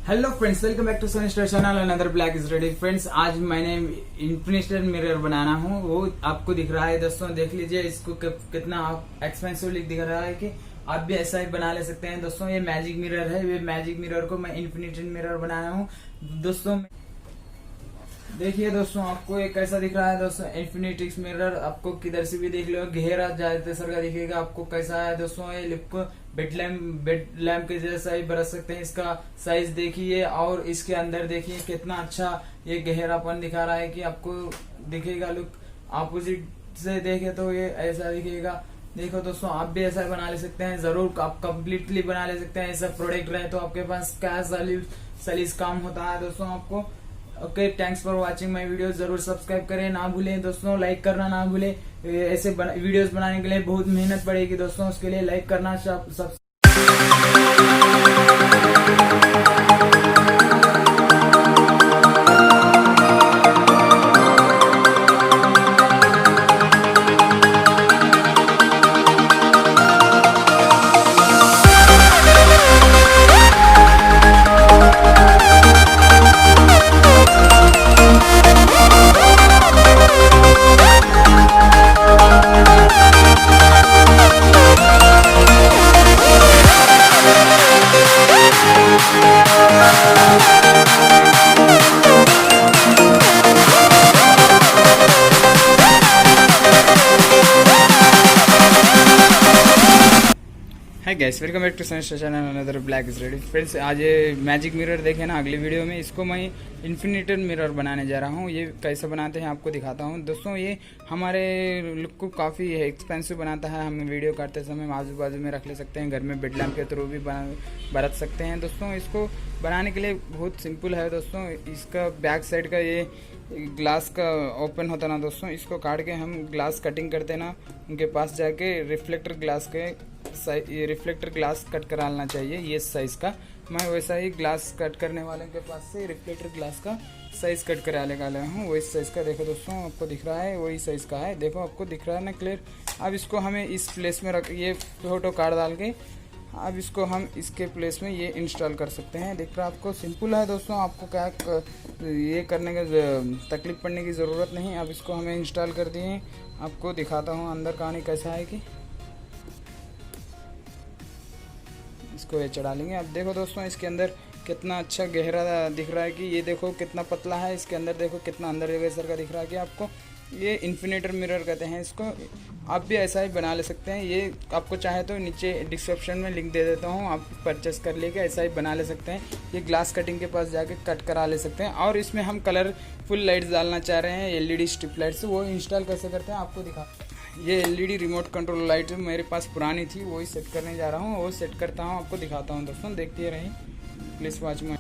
Hello friends, welcome back to Sunny channel. Another black is ready. Friends, आज मैंने infinity mirror बनाना हूँ, वो आपको दिख रहा है। दोस्तों देख लीजिए इसको कितना एक्सपेंसिव दिख रहा है कि आप भी ऐसा ही बना ले सकते हैं। दोस्तों ये मैजिक मिरर है। ये मैजिक मिरर को मैं इन्फिनिटी मिरर बनाया हूँ। दोस्तों देखिए दोस्तों, आपको ये कैसा दिख रहा है। दोस्तों इन्फिनिटी मिरर आपको किधर से भी देख लो गहरा ज्यादा सर का दिखेगा। आपको कैसा है दोस्तों, ये लिप को बेड लैम्प के जैसा ही बरस सकते हैं। इसका साइज देखिए और इसके अंदर देखिए कितना अच्छा ये गहरापन दिखा रहा है कि आपको दिखेगा। लुक अपोजिट से देखे तो ये ऐसा दिखेगा। देखो दोस्तों, आप भी ऐसा बना ले सकते हैं। जरूर आप कंप्लीटली बना ले सकते हैं। ऐसा प्रोडक्ट रहे तो आपके पास क्या सलीस काम होता है दोस्तों आपको। Okay, thanks for watching my video. जरूर सब्सक्राइब करें ना भूलें दोस्तों, लाइक करना ना भूलें। ऐसे वीडियोस बनाने के लिए बहुत मेहनत पड़ेगी दोस्तों, उसके लिए लाइक करना सब hi guys, welcome back to Sunny channel. Another black is ready. Friends, आज ये मैजिक मिरर देखे ना अगली वीडियो में, इसको मैं इन्फिनिटी मिरर बनाने जा रहा हूँ। ये कैसे बनाते हैं आपको दिखाता हूँ। दोस्तों ये हमारे लुक को काफ़ी एक्सपेंसिव बनाता है। हम वीडियो करते समय आजू बाजू में रख ले सकते हैं, घर में बेड लैम्प के थ्रू भी बरत सकते हैं। दोस्तों इसको बनाने के लिए बहुत सिंपल है दोस्तों। इसका बैक साइड का ये ग्लास का ओपन होता ना दोस्तों, इसको काट के हम ग्लास कटिंग करते ना, उनके पास जाके रिफ्लेक्टर ग्लास के ये रिफ्लेक्टर ग्लास कट करा लेना चाहिए। ये साइज का मैं वैसा ही ग्लास कट करने वाले के पास से रिफ्लेक्टर ग्लास का साइज कट करा ले वाला हूँ। वही साइज का देखो दोस्तों, आपको दिख रहा है वही साइज का है। देखो आपको दिख रहा है ना क्लियर। अब इसको हमें इस प्लेस में रख, ये फोटो कार्ड डाल के अब इसको हम इसके प्लेस में ये इंस्टॉल कर सकते हैं। दिख रहा है आपको, सिंपल है दोस्तों। आपको क्या ये करने का तकलीफ पड़ने की ज़रूरत नहीं। अब इसको हमें इंस्टॉल कर दिए। आपको दिखाता हूँ अंदर कहानी कैसा है कि इसको ये चढ़ा लेंगे। अब देखो दोस्तों, इसके अंदर कितना अच्छा गहरा दिख रहा है कि ये देखो कितना पतला है। इसके अंदर देखो कितना अंदर जगह का दिख रहा है कि आपको ये इन्फिनिटी मिरर कहते हैं इसको। आप भी ऐसा ही बना ले सकते हैं। ये आपको चाहे तो नीचे डिस्क्रिप्शन में लिंक दे देता हूँ, आप परचेस कर लेके ऐसा ही बना ले सकते हैं। ये ग्लास कटिंग के पास जाके कट करा ले सकते हैं। और इसमें हम कलरफुल लाइट्स डालना चाह रहे हैं, एलईडी स्ट्रिप लाइट्स। वो इंस्टॉल कैसे करते हैं आपको दिखा। ये एलईडी रिमोट कंट्रोल लाइट मेरे पास पुरानी थी, वही सेट करने जा रहा हूँ। वो सेट करता हूँ, आपको दिखाता हूँ दोस्तों। देखते रहिए, प्लीज़ वॉच माय।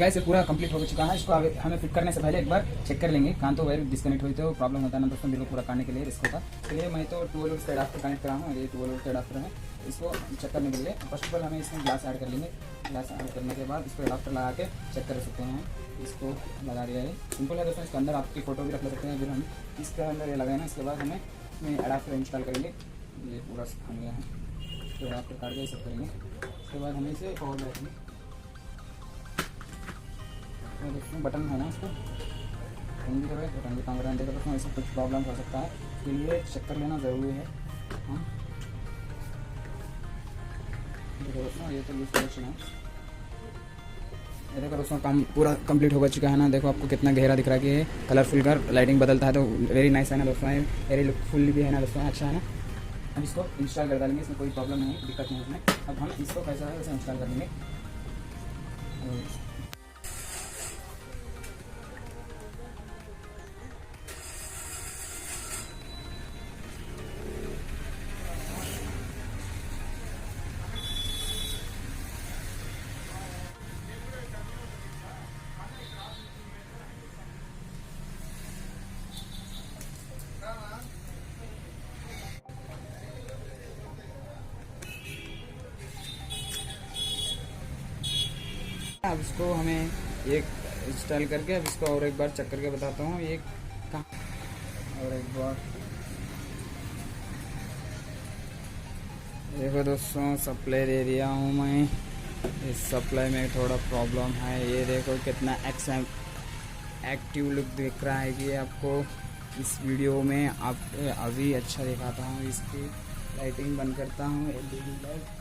गैस ये पूरा कंप्लीट हो चुका है। इसको हमें फिट करने से पहले एक बार चेक कर लेंगे, कहाँ तो वायर डिस्कनेक्ट हुई तो प्रॉब्लम होता है ना दोस्तों, बिल्कुल पूरा काटने के लिए रिस्क होता। इसलिए मैं तो 12 वोल्ट का एडाप्टर कनेक्ट करा हूँ, ये 12 वोल्ट का एडाप्टर है। इसको चेक करने के लिए फर्स्ट ऑफ ऑल हमें इसमें ग्लास ऐड कर लेंगे। ग्लास ऐड करने के बाद इसको एडाप्टर लगा के चेक कर सकते हैं। इसको लगा दिया है, सिंपल है दोस्तों। इसके अंदर आपकी फोटो भी रख सकते हैं। फिर हम इसके अंदर ये लगाए ना, इसके बाद हमें एडाप्टर इंस्टॉल करेंगे। ये पूरा सिखा गया है, तो एडाप्टर काट के सब करेंगे। उसके बाद हमें इसे पावर बैठेंगे, दोस्तों बटन है ना, इसको बटन भी करें, बटन भी काम कराने देगा दोस्तों। ऐसा कुछ प्रॉब्लम हो सकता है, इसके लिए चेक कर लेना ज़रूरी है। हाँ देखो दोस्तों, ये तो यूज कनेक्शन है। ये देखो दोस्तों, काम पूरा कंप्लीट हो चुका है ना। देखो आपको कितना गहरा दिख रहा है कि ये कलरफुल कर लाइटिंग बदलता है, तो वेरी नाइस है ना दोस्तों। ये वेरी लुकफुल भी है ना दोस्तों, अच्छा है ना। हम इसको इंस्टॉल कर डालेंगे, इसमें कोई प्रॉब्लम नहीं, दिक्कत नहीं है इसमें। अब हम इसको कैसा है वैसे इंस्टॉल कर लेंगे। अब इसको हमें एक इंस्टॉल करके अब इसको और एक बार चेक करके बताता हूँ ये कहाँ। और एक बार देखो दोस्तों, सप्लाई दे दिया हूँ मैं। इस सप्लाई में थोड़ा प्रॉब्लम है। ये देखो कितना एक्टिव लुक दिख रहा है कि आपको इस वीडियो में। आप अभी अच्छा दिखाता हूँ, इसकी लाइटिंग बंद करता हूँ, LED लाइट।